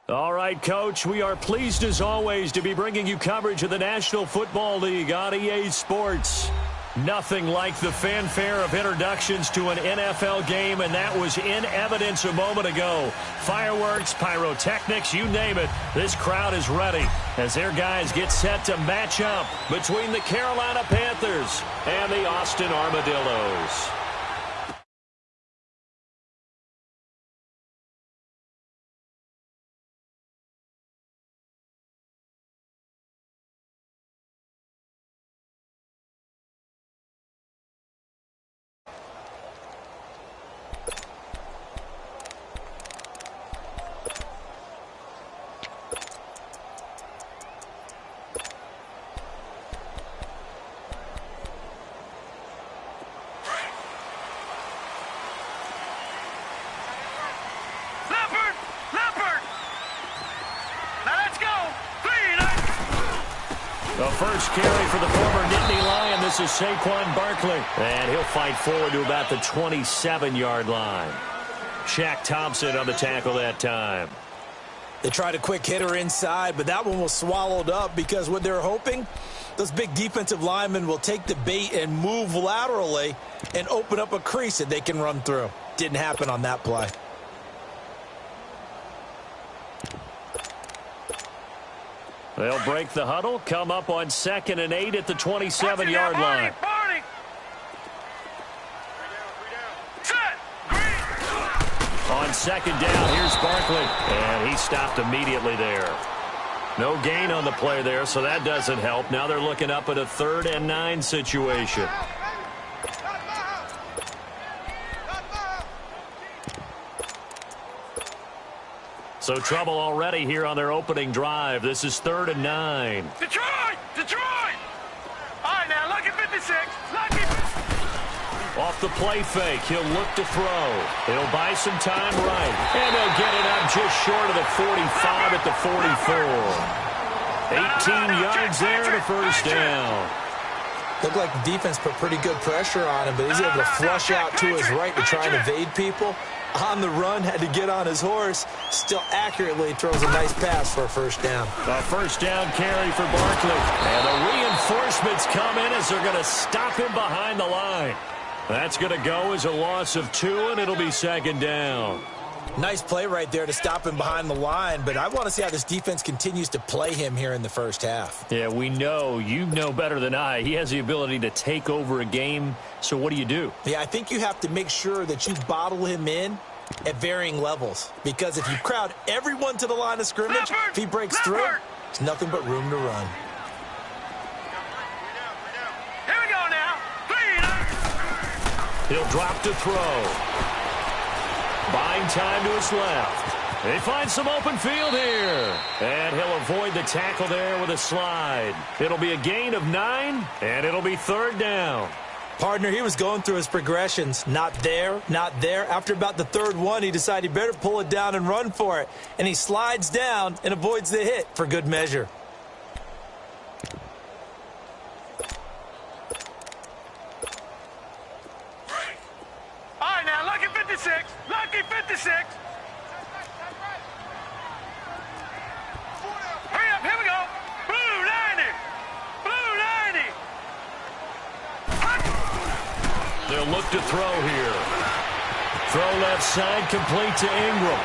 All right, Coach, we are pleased as always to be bringing you coverage of the National Football League on EA Sports. Nothing like the fanfare of introductions to an NFL game, and that was in evidence a moment ago. Fireworks, pyrotechnics, you name it. This crowd is ready as their guys get set to match up between the Carolina Panthers and the Austin Armadillos. The first carry for the former Nittany Lion. This is Saquon Barkley. And he'll fight forward to about the 27-yard line. Shaq Thompson on the tackle that time. They tried a quick hitter inside, but that one was swallowed up because what they're hoping, those big defensive linemen will take the bait and move laterally and open up a crease that they can run through. Didn't happen on that play. They'll break the huddle, come up on 2nd and 8 at the 27-yard line. On 2nd down, here's Barkley, and he stopped immediately there. No gain on the play there, so that doesn't help. Now they're looking up at a 3rd and 9 situation. So trouble already here on their opening drive. This is 3rd and 9. Detroit! Detroit! All right, now, lucky 56. Lucky. Off the play fake, he'll look to throw. He'll buy some time right. And they'll get it up just short of the 45 at the 44. 18 yards there and a first down. Looked like the defense put pretty good pressure on him, but he's able to flush out to his right to try and evade people. On the run, had to get on his horse. Still accurately throws a nice pass for a first down. A first down carry for Barkley. And the reinforcements come in as they're going to stop him behind the line. That's going to go as a loss of 2, and it'll be 2nd down. Nice play right there to stop him behind the line, but I want to see how this defense continues to play him here in the first half. Yeah, we know. You know better than I. He has the ability to take over a game, so what do? Yeah, I think you have to make sure that you bottle him in at varying levels, because if you crowd everyone to the line of scrimmage, if he breaks through, there's nothing but room to run. Here we go now. He'll drop to throw. Buying time to his left. They find some open field here. And he'll avoid the tackle there with a slide. It'll be a gain of 9, and it'll be 3rd down. Partner, he was going through his progressions. Not there, not there. After about the 3rd one, he decided he better pull it down and run for it. And he slides down and avoids the hit for good measure. All right, now, lucky 56. Lucky 56. Hurry up, here we go. Blue 90. Blue 90. They'll look to throw here. Throw left side, complete to Ingram.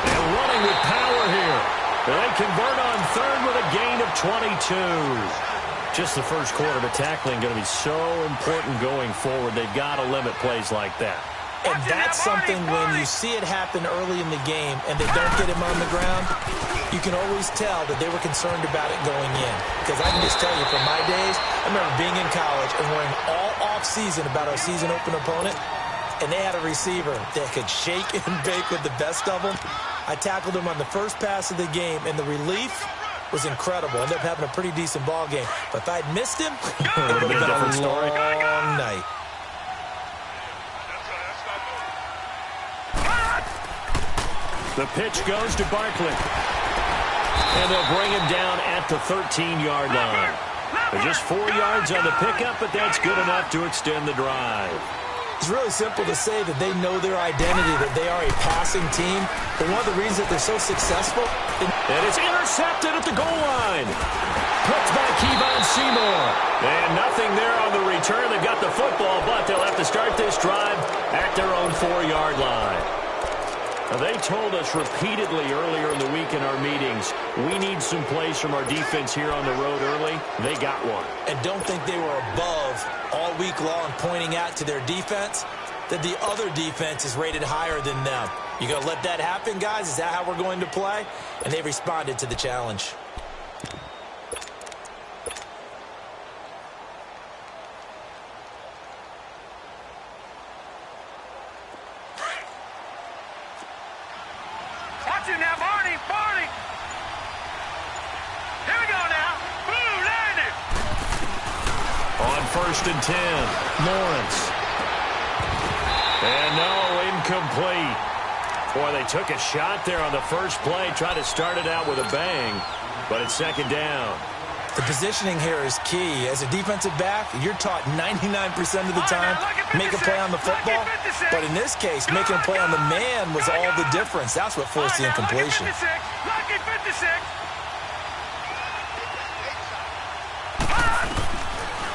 And running with power here. They convert on 3rd with a gain of 22. Just the first quarter, the tackling going to be so important going forward. They've got to limit plays like that. And that's something when you see it happen early in the game and they don't get him on the ground, you can always tell that they were concerned about it going in. Because I can just tell you from my days, I remember being in college and worrying all off-season about our season open opponent, and they had a receiver that could shake and bake with the best of them. I tackled him on the first pass of the game, and the relief was incredible. Ended up having a pretty decent ball game. But if I'd missed him, it would have been a different story. Long night. The pitch goes to Barkley. And they'll bring him down at the 13-yard line. They're just 4 yards on the pickup, but that's good enough to extend the drive. It's really simple to say that they know their identity, that they are a passing team. But one of the reasons that they're so successful... And it's intercepted at the goal line. Picked by Kevon Seymour. And nothing there on the return. They've got the football, but they'll have to start this drive at their own 4-yard line. Now, they told us repeatedly earlier in the week in our meetings, we need some plays from our defense here on the road early. They got one. And don't think they were above all week long pointing out to their defense that the other defense is rated higher than them. You going to let that happen, guys? Is that how we're going to play? And they responded to the challenge. Watch it now, Barney. Here we go now. Boom, landed. On 1st and 10, Lawrence. And no, incomplete. Boy, they took a shot there on the first play, tried to start it out with a bang, but it's 2nd down. The positioning here is key. As a defensive back, you're taught 99% of the time, make a play on the football. But in this case, making a play on the man was all the difference. That's what forced the incompletion. Lucky 56.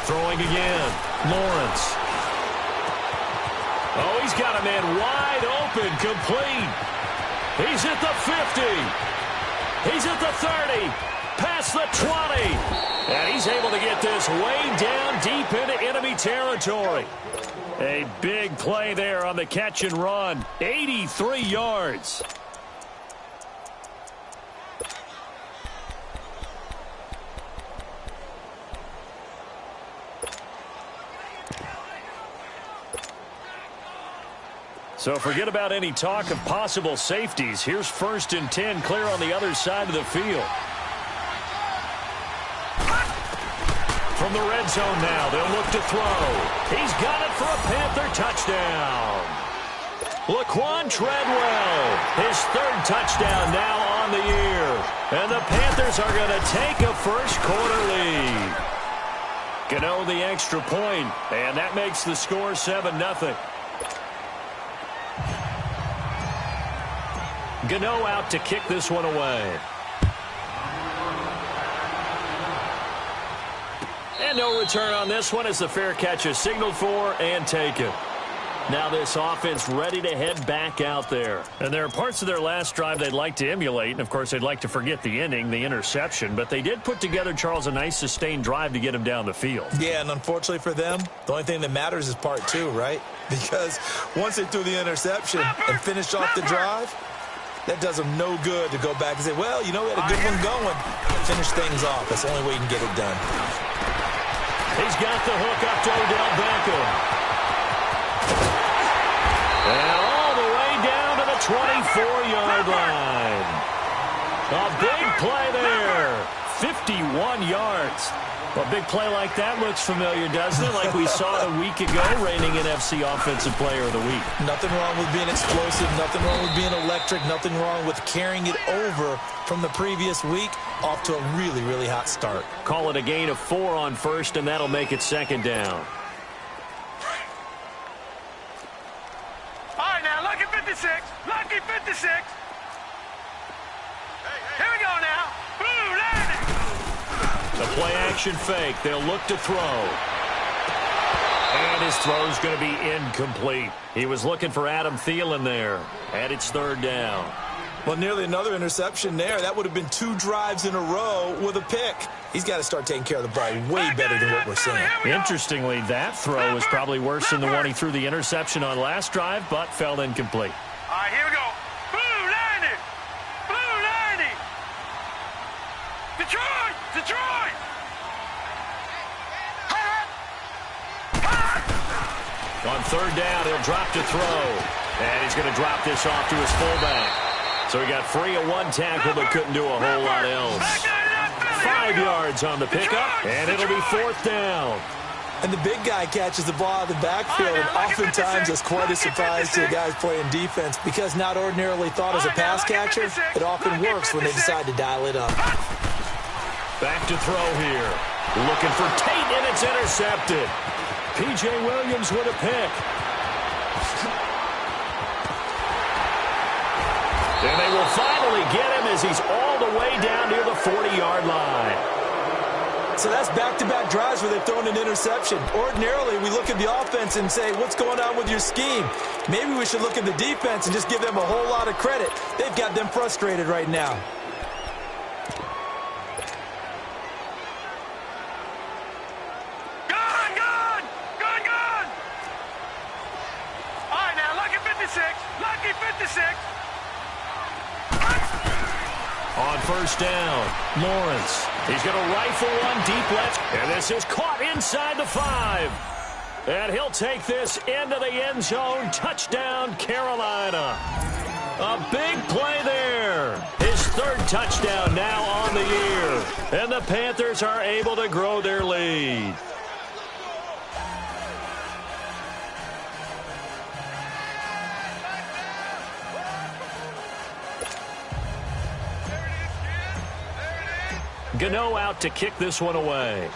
Throwing again, Lawrence. Oh, he's got a man wide open, complete. He's at the 50. He's at the 30. Past the 20. And he's able to get this way down deep into enemy territory. A big play there on the catch and run. 83 yards. So forget about any talk of possible safeties. Here's 1st and 10, clear on the other side of the field. From the red zone now, they'll look to throw. He's got it for a Panther touchdown. Laquan Treadwell, his 3rd touchdown now on the year. And the Panthers are going to take a first-quarter lead. Gano the extra point, and that makes the score 7-0. Gano out to kick this one away. And no return on this one as the fair catch is signaled for and taken. Now this offense ready to head back out there. And there are parts of their last drive they'd like to emulate. And, of course, they'd like to forget the ending, the interception. But they did put together, Charles, a nice sustained drive to get him down the field. Yeah, and unfortunately for them, the only thing that matters is part 2, right? Because once they threw the interception and finished off the drive, that does them no good to go back and say, well, you know, we had a good one going. Finish things off. That's the only way you can get it done. He's got the hook up to Odell Beckham. And all the way down to the 24-yard line. A big play there. 51 yards. A big play like that looks familiar, doesn't it? Like we saw a week ago, reigning NFC Offensive Player of the Week. Nothing wrong with being explosive. Nothing wrong with being electric. Nothing wrong with carrying it over from the previous week off to a really, really hot start. Call it a gain of 4 on 1st, and that'll make it 2nd down. All right, now, lucky 56. Lucky 56. Here we go now. Boom, landed. The play-action fake. They'll look to throw. And his throw's going to be incomplete. He was looking for Adam Thielen there. And it's 3rd down. Well, nearly another interception there. That would have been 2 drives in a row with a pick. He's got to start taking care of the ball way better than what we're seeing. Interestingly, that throw was probably worse than the one he threw the interception on last drive, but fell incomplete. All right, here we go. Boom, landed. Boom, landed. Detroit. On 3rd down, he'll drop to throw. And he's going to drop this off to his fullback. So he got free of 1 tackle, but couldn't do a whole lot else. 5 yards on the pickup, and it'll be 4th down. And the big guy catches the ball out of the backfield, and oftentimes it's quite a surprise to the guys playing defense because not ordinarily thought as a pass catcher, it often works when they decide to dial it up. Back to throw here. Looking for Tate, and it's intercepted. P.J. Williams with a pick. And they will finally get him as he's all the way down near the 40-yard line. So that's back-to-back drives where they've thrown an interception. Ordinarily, we look at the offense and say, what's going on with your scheme? Maybe we should look at the defense and just give them a whole lot of credit. They've got them frustrated right now. Good! All right, now, lucky 56. Lucky 56. On first down, Lawrence. He's going to rifle one deep left. And this is caught inside the 5. And he'll take this into the end zone. Touchdown, Carolina. A big play there. His 3rd touchdown now on the year. And the Panthers are able to grow their lead. Gano out to kick this one away.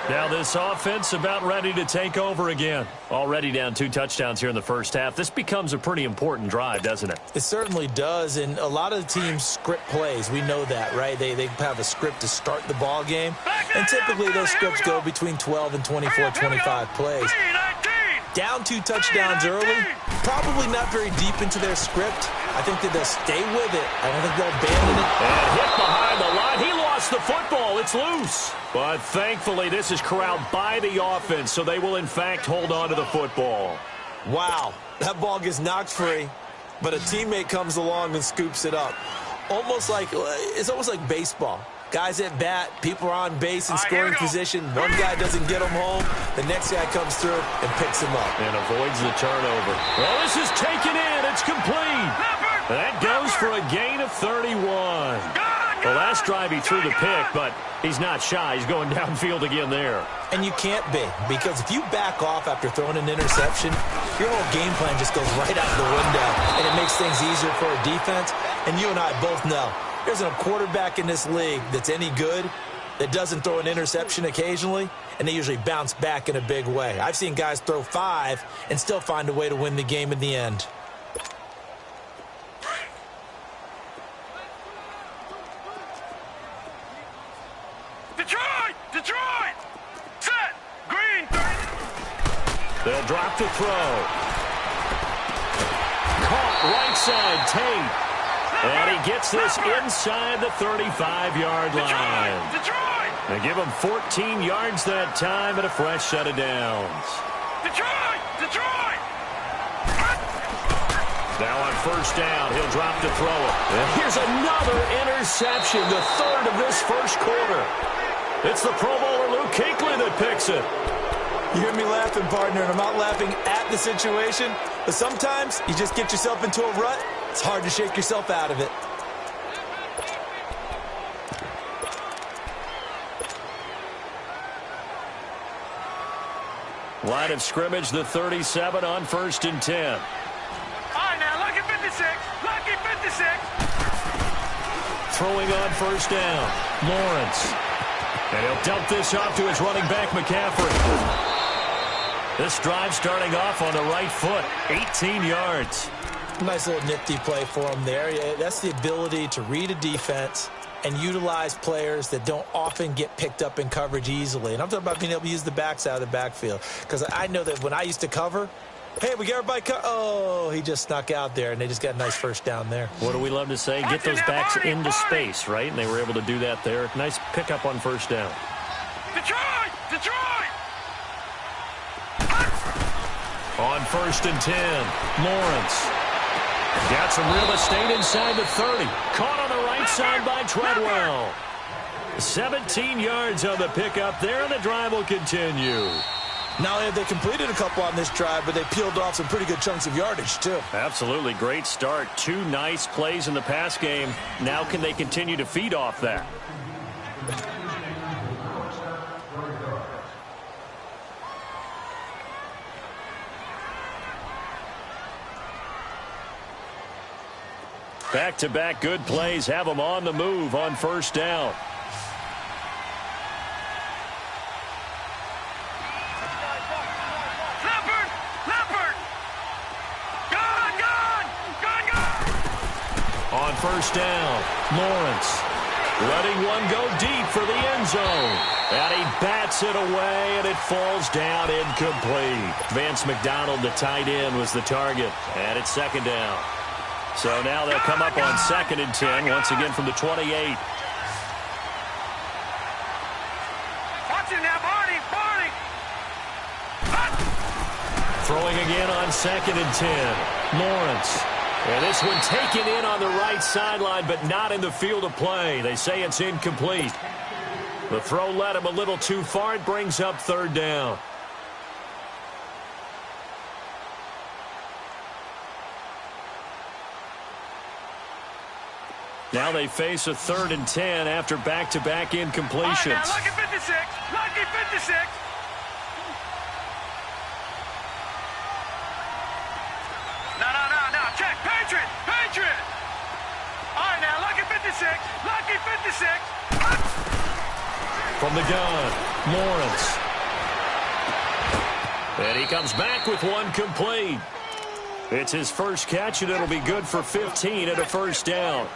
Now this offense about ready to take over again. Already down 2 touchdowns here in the first half. This becomes a pretty important drive, doesn't it? It certainly does, and a lot of the teams script plays. We know that, right? They have a script to start the ball game, and typically those scripts go between 12 and 24, 25 plays. Down 2 touchdowns early, probably not very deep into their script. I think that they'll stay with it. I don't think they'll abandon it. And hit behind the line. He lost the football. It's loose. But thankfully, this is corralled by the offense, so they will, in fact, hold on to the football. Wow, that ball gets knocked free, but a teammate comes along and scoops it up. It's almost like baseball. Guys at bat, people are on base in scoring position. One guy doesn't get him home. The next guy comes through and picks him up. And avoids the turnover. Well, this is taken in. It's complete. That goes for a gain of 31. The last drive he threw the pick, but he's not shy. He's going downfield again there. And you can't be, because if you back off after throwing an interception, your whole game plan just goes right out the window, and it makes things easier for a defense. And you and I both know there's a quarterback in this league that's any good that doesn't throw an interception occasionally, and they usually bounce back in a big way. I've seen guys throw 5 and still find a way to win the game in the end. Detroit! Set! Green! They'll drop the throw. Caught right side, Tate. And he gets this inside the 35-yard line. Detroit! They give him 14 yards that time and a fresh set of downs. Detroit! Now on first down, he'll drop to throw it. And here's another interception, the 3rd of this first quarter. It's the Pro Bowler Luke Kuechly that picks it. You hear me laughing, partner, and I'm not laughing at the situation, but sometimes you just get yourself into a rut. It's hard to shake yourself out of it. Line of scrimmage, the 37 on 1st and 10. All right, now, lucky 56. Lucky 56. Throwing on first down, Lawrence. And he'll dump this off to his running back, McCaffrey. This drive starting off on the right foot, 18 yards. Nice little nifty play for him there. Yeah, that's the ability to read a defense and utilize players that don't often get picked up in coverage easily. And I'm talking about being able to use the backs out of the backfield. Because I know that when I used to cover, hey, we got everybody oh, he just snuck out there, and they just got a nice first down there. What do we love to say? Get those backs into space, right? And they were able to do that there. Nice pickup on first down. Detroit! On 1st and 10, Lawrence. Got some real estate inside the 30. Caught on the right side by Treadwell. 17 yards on the pickup there, and the drive will continue. Not only have they completed a couple on this drive, but they peeled off some pretty good chunks of yardage, too. Absolutely great start. 2 nice plays in the pass game. Now can they continue to feed off that? Back-to-back good plays have them on the move on first down. On first down, Lawrence letting one go deep for the end zone. And he bats it away, and it falls down incomplete. Vance McDonald, the tight end, was the target. And it's second down. So now they'll come up on 2nd and 10, once again from the 28. Watch it now, Barney! Throwing again on 2nd and 10. Lawrence. And this one taken in on the right sideline, but not in the field of play. They say it's incomplete. The throw led him a little too far. It brings up 3rd down. Now they face a 3rd and 10 after back-to-back incompletions. Right, now, lucky 56. Lucky 56. No. Check. Patriot. All right, now, lucky 56. Lucky 56. From the gun, Lawrence. And he comes back with one complete. It's his first catch, and it'll be good for 15 at a first down.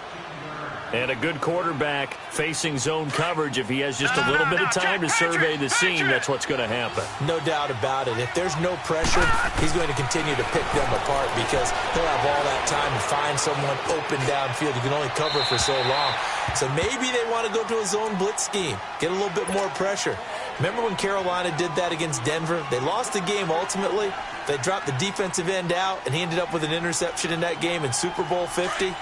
And a good quarterback facing zone coverage. If he has just a little bit of time to survey the scene, that's what's going to happen. No doubt about it. If there's no pressure, he's going to continue to pick them apart because he'll have all that time to find someone open downfield. You can only cover for so long. So maybe they want to go to a zone blitz scheme, get a little bit more pressure. Remember when Carolina did that against Denver? They lost the game ultimately. They dropped the defensive end out, and he ended up with an interception in that game in Super Bowl 50.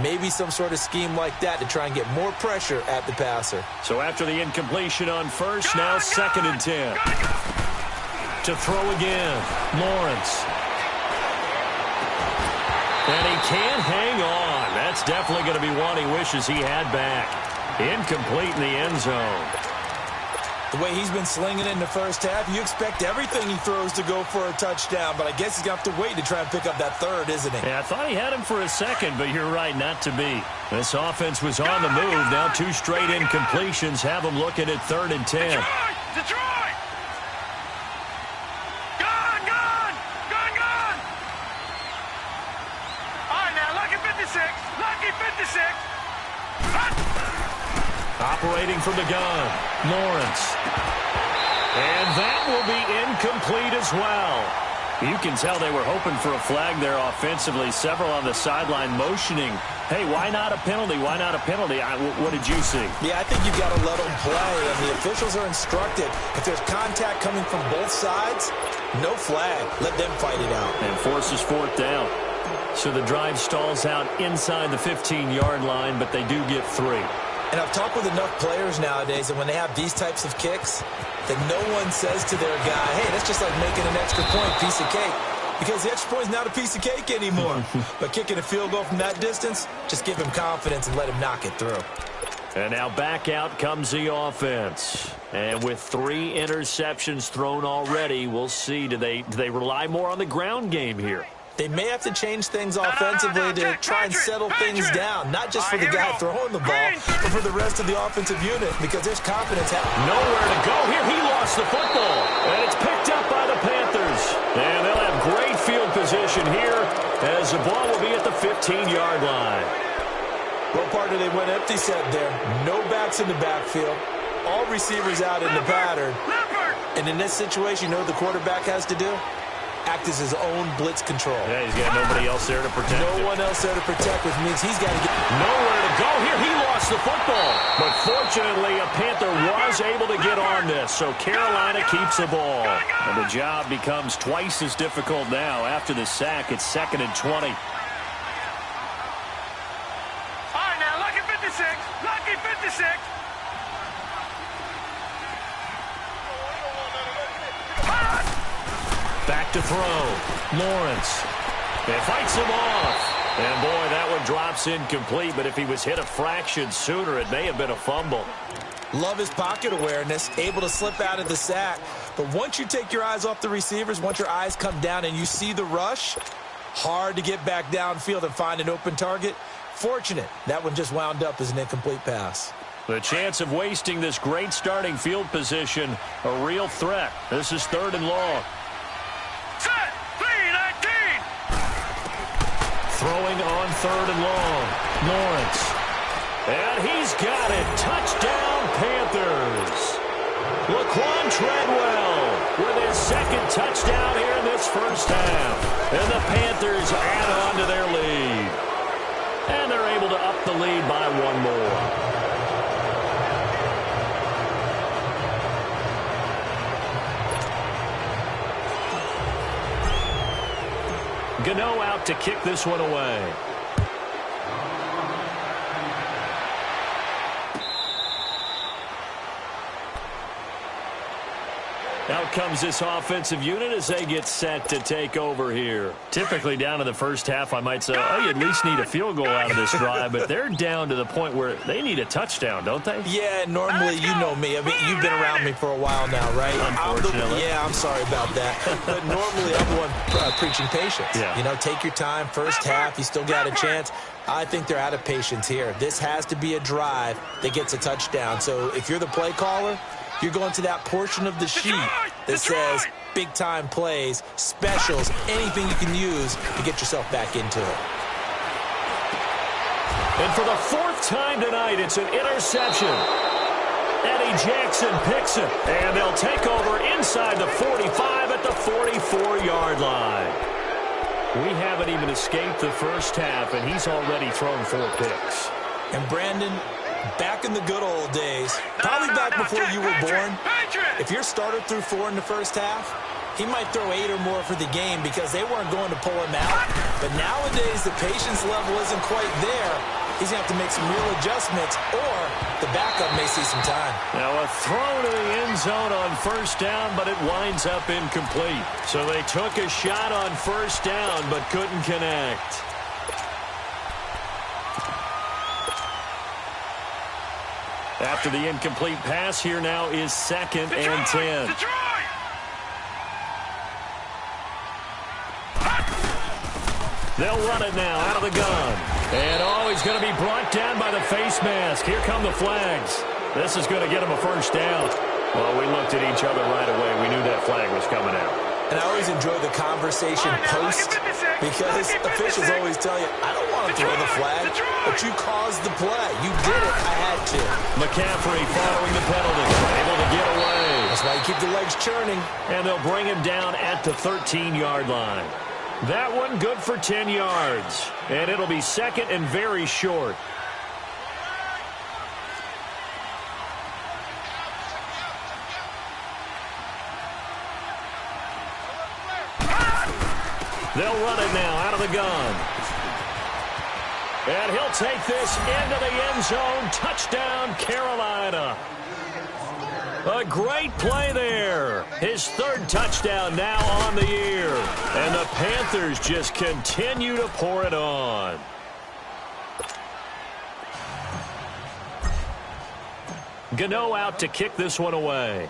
Maybe some sort of scheme like that to try and get more pressure at the passer. So after the incompletion on first, now 2nd and 10. To throw again, Lawrence. And he can't hang on. That's definitely going to be one he wishes he had back. Incomplete in the end zone. The way he's been slinging it in the first half, you expect everything he throws to go for a touchdown, but I guess he's going to have to wait to try and pick up that third, isn't he? Yeah, I thought he had him for a second, but you're right, not to be. This offense was on the move. Now 2 straight incompletions have him looking at 3rd and 10. Detroit! Gun! All right, now, lucky 56. Lucky 56. Operating from the gun, Lawrence. And that will be incomplete as well. You can tell they were hoping for a flag there offensively. Several on the sideline motioning, hey, why not a penalty? Why not a penalty? What did you see? Yeah, I think you've got to let them play, and the officials are instructed. If there's contact coming from both sides, no flag. Let them fight it out. And forces 4th down. So the drive stalls out inside the 15-yard line, but they do get 3. And I've talked with enough players nowadays, and when they have these types of kicks, that no one says to their guy, hey, that's just like making an extra point, piece of cake. Because the extra point is not a piece of cake anymore. But kicking a field goal from that distance, just give him confidence and let him knock it through. And now back out comes the offense. And with 3 interceptions thrown already, we'll see, do they rely more on the ground game here? They may have to change things offensively to try and settle things down, not just for the guy throwing the ball, but for the rest of the offensive unit, because there's confidence. Nowhere to go here. He lost the football, and it's picked up by the Panthers. And they'll have great field position here as the ball will be at the 15-yard line. Well, partner, they went empty set there. No backs in the backfield. All receivers out in the pattern. And in this situation, you know what the quarterback has to do? Act as his own blitz control. Yeah, he's got nobody else there to protect him. No one else there to protect, which means he's got to get... Nowhere to go here. He lost the football. But fortunately, a Panther was able to get on this, so Carolina keeps the ball. And the job becomes twice as difficult now. After the sack, it's 2nd and 20. All right, now, lucky 56. Lucky 56. Back to throw. Lawrence. It fights him off. And, boy, that one drops incomplete. But if he was hit a fraction sooner, it may have been a fumble. Love his pocket awareness, able to slip out of the sack. But once you take your eyes off the receivers, once your eyes come down and you see the rush, hard to get back downfield and find an open target. Fortunate, that one just wound up as an incomplete pass. The chance of wasting this great starting field position, a real threat. This is 3rd and long. Set, 3-19. Throwing on 3rd and long. Lawrence. And he's got it. Touchdown, Panthers. Laquan Treadwell with his 2nd touchdown here in this first half. And the Panthers add on to their lead. And they're able to up the lead by 1 more. Gano out to kick this one away. Out comes this offensive unit as they get set to take over here. Typically down to the first half, I might say, oh, you at least need a field goal out of this drive, but they're down to the point where they need a touchdown, don't they? Yeah, normally, you know me. I mean, you've been around me for a while now, right? Unfortunately. I'm sorry about that. But normally, I'm the one preaching patience. Yeah. You know, take your time. First half, you still got a chance. I think they're out of patience here. This has to be a drive that gets a touchdown. So if you're the play caller, you're going to that portion of the sheet that says big-time plays, specials, anything you can use to get yourself back into it. And for the 4th time tonight, it's an interception. Eddie Jackson picks it, and they'll take over inside the 45 at the 44-yard line. We haven't even escaped the first half, and he's already thrown 4 picks. And Brandon, back in the good old days, probably back before you were born, if your starter threw 4 in the first half, he might throw 8 or more for the game because they weren't going to pull him out. But nowadays, the patience level isn't quite there. He's going to have to make some real adjustments, or the backup may see some time. Now a throw to the end zone on 1st down, but it winds up incomplete. So they took a shot on 1st down, but couldn't connect. After the incomplete pass, here now is 2nd and 10. They'll run it now out of the gun. And, oh, he's going to be brought down by the face mask. Here come the flags. This is going to get him a 1st down. Well, we looked at each other right away. We knew that flag was coming out. And I always enjoy the conversation post because officials always tell you, I don't want to throw the flag, but you caused the play. You did it. I had to. McCaffrey following the penalty, able to get away. That's why you keep the legs churning. And they'll bring him down at the 13-yard line. That one good for 10 yards. And it'll be 2nd and very short. They'll run it now out of the gun. And he'll take this into the end zone. Touchdown, Carolina. A great play there. His 3rd touchdown now on the year. And the Panthers just continue to pour it on. Gano out to kick this one away.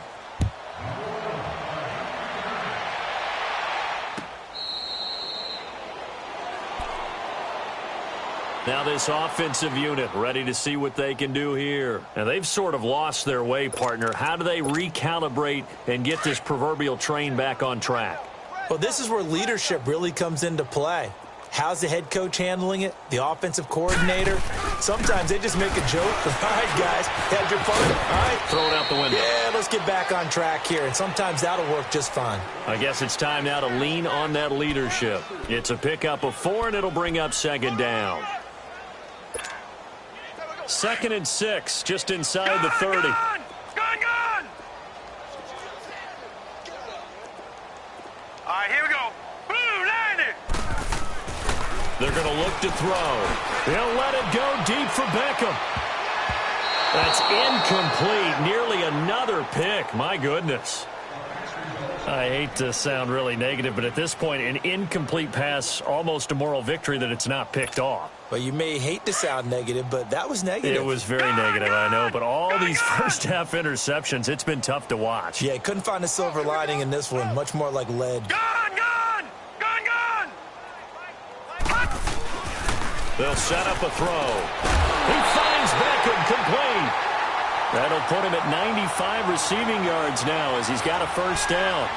Now this offensive unit ready to see what they can do here. And they've sort of lost their way, partner. How do they recalibrate and get this proverbial train back on track? Well, this is where leadership really comes into play. How's the head coach handling it? The offensive coordinator? Sometimes they just make a joke. All right, guys, had your fun. All right. Throw it out the window. Yeah, let's get back on track here. And sometimes that'll work just fine. I guess it's time now to lean on that leadership. It's a pickup of 4, and it'll bring up 2nd down. 2nd and 6, just inside the 30. Gun! All right, here we go. Boom, 90. They're going to look to throw. They'll let it go deep for Beckham. That's incomplete. Nearly another pick. My goodness. I hate to sound really negative, but at this point, an incomplete pass, almost a moral victory that it's not picked off. Well, you may hate to sound negative, but that was negative. It was very negative, I know, but all these first-half interceptions, it's been tough to watch. Yeah, couldn't find a silver lining in this one, much more like lead. Gone! They'll set up a throw. He finds Beckham complete. That'll put him at 95 receiving yards now as he's got a first down.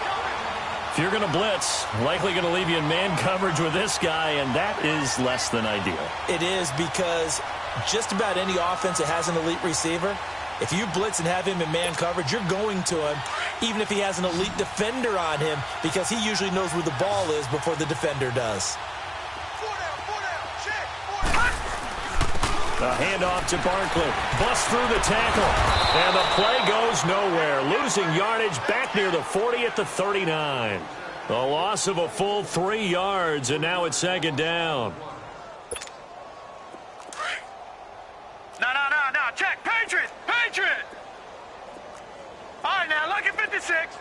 If you're going to blitz, likely going to leave you in man coverage with this guy, and that is less than ideal. It is, because just about any offense that has an elite receiver, if you blitz and have him in man coverage, you're going to him, even if he has an elite defender on him, because he usually knows where the ball is before the defender does. The handoff to Barkley. Busts through the tackle. And the play goes nowhere. Losing yardage back near the 40 at the 39. A loss of a full 3 yards, and now it's second down. No. Check. Patriot. All right, now, lucky 56.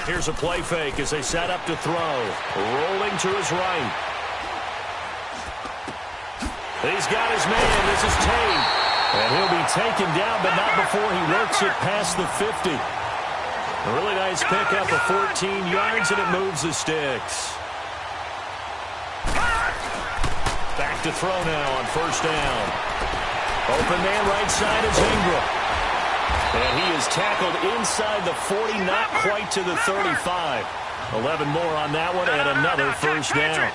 Here's a play fake as they set up to throw. Rolling to his right. He's got his man. This is Tate. And he'll be taken down, but not before he works it past the 50. A really nice pickup of 14 yards, and it moves the sticks. Back to throw now on first down. Open man right side is Ingram. And he is tackled inside the 40, not quite to the 35. 11 more on that one, and another first down.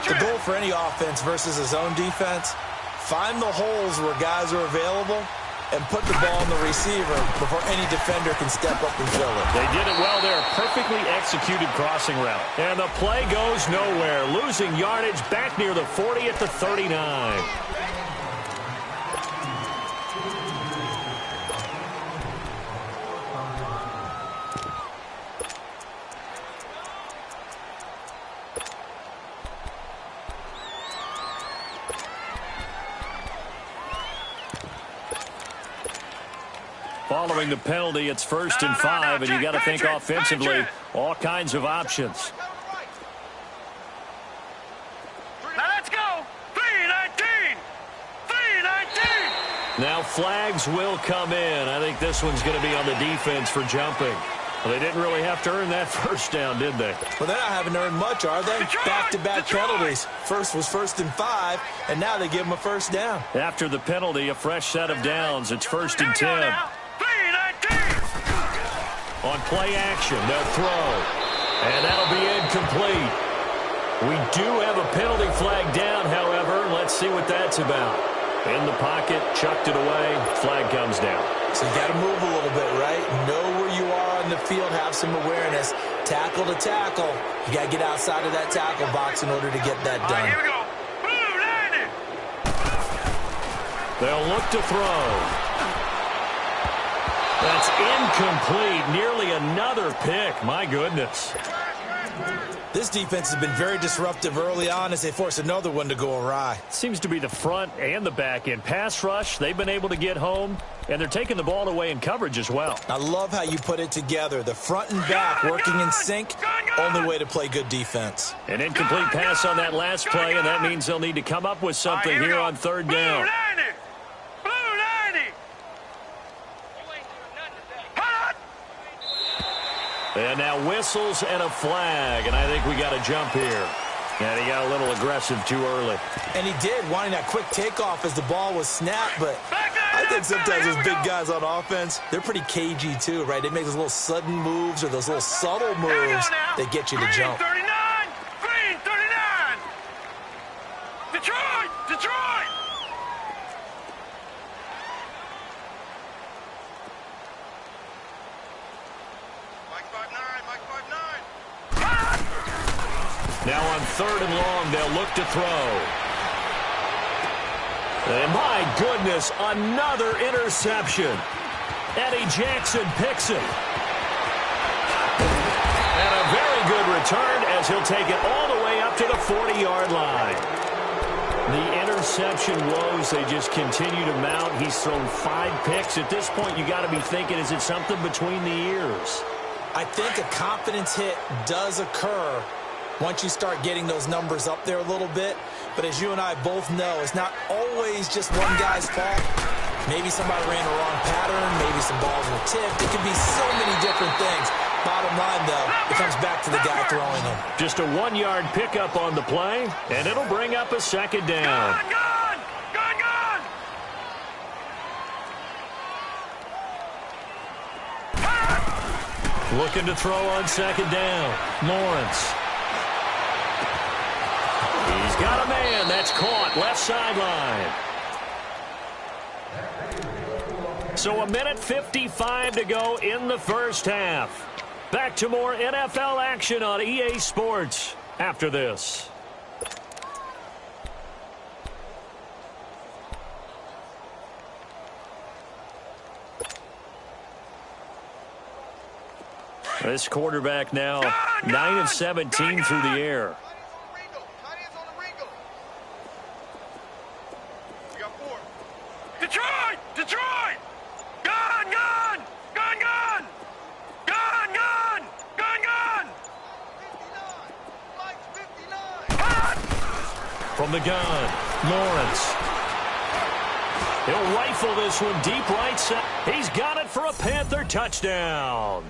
The goal for any offense versus his own defense, find the holes where guys are available and put the ball on the receiver before any defender can step up and fill it. They did it well there. Perfectly executed crossing route. And the play goes nowhere. Losing yardage back near the 40 at the 39. Following the penalty, it's 1st and 5, and you got to think offensively, all kinds of options. Now let's go. 3-19. Now flags will come in. I think this one's going to be on the defense for jumping. Well, they didn't really have to earn that first down, did they? Well, they're not having to earn much, are they? Back-to-back penalties. First was 1st and 5, and now they give them a first down. After the penalty, a fresh set of downs. It's 1st and 10. On play action, they'll throw. And that'll be incomplete. We do have a penalty flag down, however. Let's see what that's about. In the pocket, chucked it away. Flag comes down. So you got to move a little bit, right? Know where you are on the field, have some awareness. Tackle to tackle. You got to get outside of that tackle box in order to get that done. Here we go. They'll look to throw. That's incomplete. Nearly another pick. My goodness. This defense has been very disruptive early on as they force another one to go awry. Seems to be the front and the back end. Pass rush, they've been able to get home, and they're taking the ball away in coverage as well. I love how you put it together. The front and back working in sync, only way to play good defense. An incomplete pass on that last play, and that means they'll need to come up with something here on 3rd down. And now whistles and a flag, and I think we got a jump here. And he got a little aggressive too early. And he did, wanting that quick takeoff as the ball was snapped, but I think sometimes those big guys on offense, they're pretty cagey too, right? They make those little sudden moves or those little subtle moves that get you to jump. Green 39. Detroit. Now on 3rd and long, they'll look to throw. And my goodness, another interception. Eddie Jackson picks it. And a very good return as he'll take it all the way up to the 40-yard line. The interception woes, they just continue to mount. He's thrown 5 picks. At this point, you got to be thinking, is it something between the ears? I think a confidence hit does occur once you start getting those numbers up there a little bit. But as you and I both know, it's not always just one guy's fault. Maybe somebody ran a wrong pattern. Maybe some balls were tipped. It could be so many different things. Bottom line, though, it comes back to the guy throwing them. Just a 1-yard pickup on the play, and it'll bring up a second down. Gone! Looking to throw on second down. Lawrence. He's got a man. That's caught. Left sideline. So a minute 55 to go in the first half. Back to more NFL action on EA Sports after this. This quarterback now 9 of 17 through the air. Detroit! Gone! From the gun, Lawrence. He'll rifle this one deep right side. He's got it for a Panther touchdown.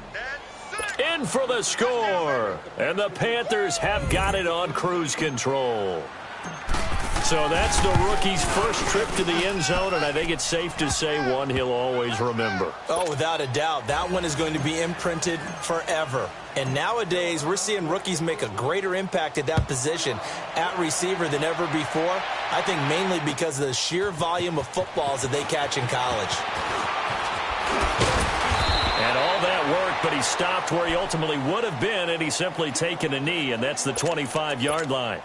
In for the score. And the Panthers have got it on cruise control. So that's the rookie's first trip to the end zone, and I think it's safe to say one he'll always remember. Oh, without a doubt. That one is going to be imprinted forever. And nowadays, we're seeing rookies make a greater impact at that position at receiver than ever before. I think mainly because of the sheer volume of footballs that they catch in college. And all that work, but he stopped where he ultimately would have been, and he's simply taken a knee, and that's the 25-yard line.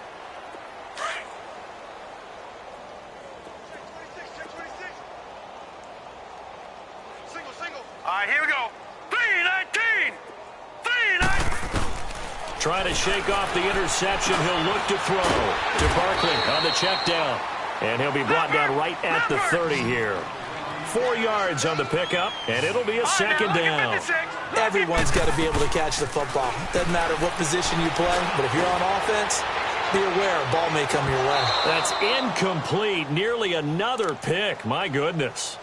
All right, here we go. 3-19. Trying to shake off the interception. He'll look to throw to Barkley on the check down. And he'll be brought down right at the 30 here. 4 yards on the pickup, and it'll be a second down. Everyone's got to be able to catch the football. Doesn't matter what position you play, but if you're on offense, be aware a ball may come your way. That's incomplete. Nearly another pick. My goodness.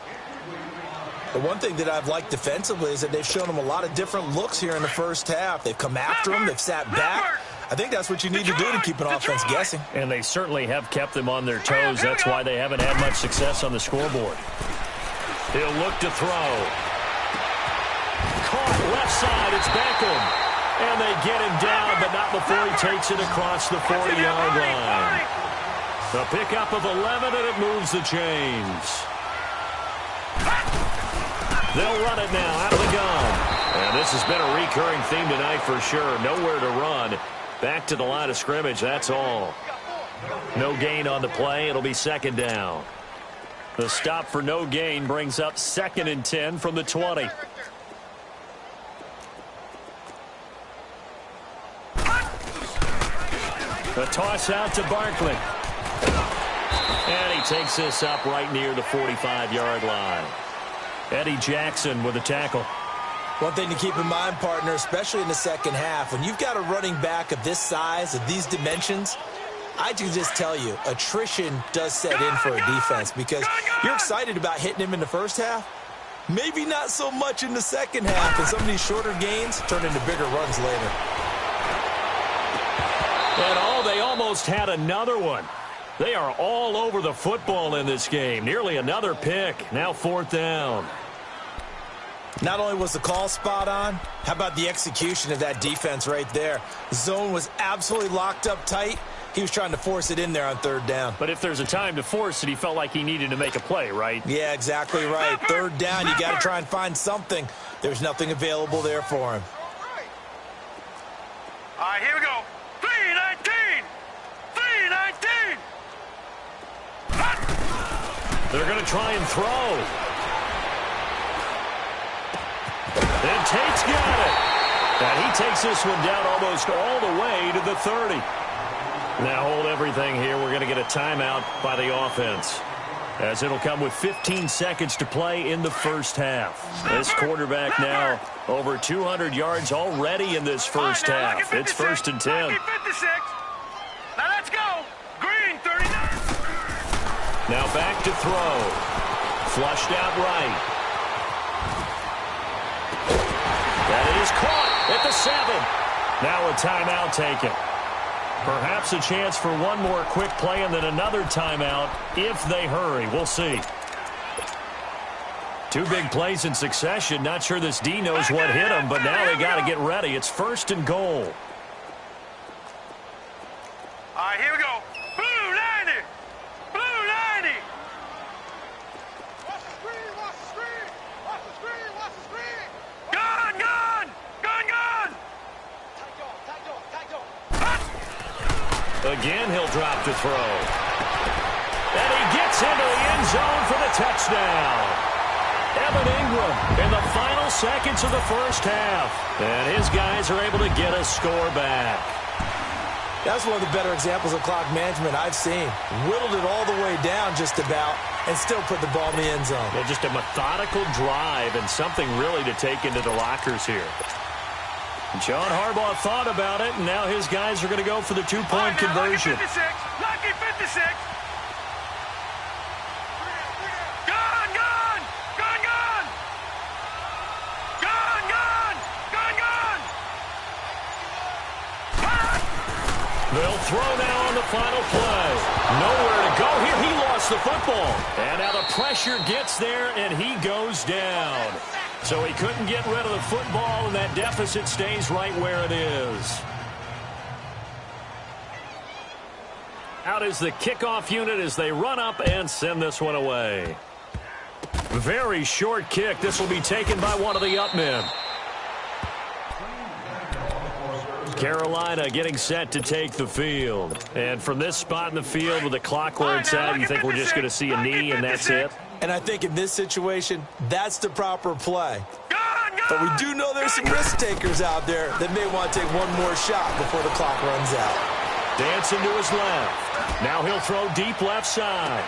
The one thing that I've liked defensively is that they've shown them a lot of different looks here in the first half. They've come after him. They've sat back. I think that's what you need to do to keep an offense guessing. And they certainly have kept them on their toes. That's why they haven't had much success on the scoreboard. He'll look to throw. Caught left side. It's Beckham. And they get him down, but not before he takes it across the 40-yard line. A pickup of 11, and it moves the chains. They'll run it now out of the gun. And this has been a recurring theme tonight for sure. Nowhere to run. Back to the line of scrimmage, that's all. No gain on the play. It'll be second down. The stop for no gain brings up 2nd and 10 from the 20. The toss out to Barkley. And he takes this up right near the 45-yard line. Eddie Jackson with a tackle. One thing to keep in mind, partner, especially in the second half, when you've got a running back of this size, of these dimensions, I can just tell you, attrition does set in for a defense because you're excited about hitting him in the first half. Maybe not so much in the second half, and some of these shorter gains turn into bigger runs later. And they almost had another one. They are all over the football in this game. Nearly another pick. Now 4th down. Not only was the call spot on, how about the execution of that defense right there? The zone was absolutely locked up tight. He was trying to force it in there on 3rd down. But if there's a time to force it, he felt like he needed to make a play, right? Yeah, exactly right. 3rd down, you got to try and find something. There's nothing available there for him. All right, here we go. 3-19. They're going to try and throw. And Tate's got it. And he takes this one down almost all the way to the 30. Now hold everything here. We're going to get a timeout by the offense, as it'll come with 15 seconds to play in the first half. This quarterback now over 200 yards already in this first half. It's 1st and 10. Now let's go. Green, 39. Now back to throw. Flushed out right. That is caught at the 7. Now a timeout taken. Perhaps a chance for one more quick play and then another timeout if they hurry. We'll see. 2 big plays in succession. Not sure this D knows what hit him, but now they got to get ready. It's 1st and goal. All right, here we go. Blue 90. Blue 90. Watch the screen, watch the screen. Watch the screen, watch the screen. Gun, gun. Gun, gun. Tight door, tight door, tight door. Again, he'll drop to throw. And he gets into the end zone for the touchdown. Evan Ingram in the final seconds of the first half. And his guys are able to get a score back. That's one of the better examples of clock management I've seen. Whittled it all the way down just about and still put the ball in the end zone. Yeah, just a methodical drive and something really to take into the lockers here. John Harbaugh thought about it, and now his guys are going to go for the 2-point conversion. Lucky 56. Lucky 56. Gun, gun. Gun, gun. Gun, gun. Gun, gun. They'll throw now on the final play. Nowhere to go here. He lost the football. And now the pressure gets there, and he goes down. So he couldn't get rid of the football, and that deficit stays right where it is. Out is the kickoff unit as they run up and send this one away. Very short kick. This will be taken by one of the up men. Carolina getting set to take the field. And from this spot in the field with the clock where it's at, you think we're just going to see a knee and that's it? And I think in this situation, that's the proper play. But we do know there's some risk takers out there that may want to take one more shot before the clock runs out. Dancing to his left. Now he'll throw deep left side.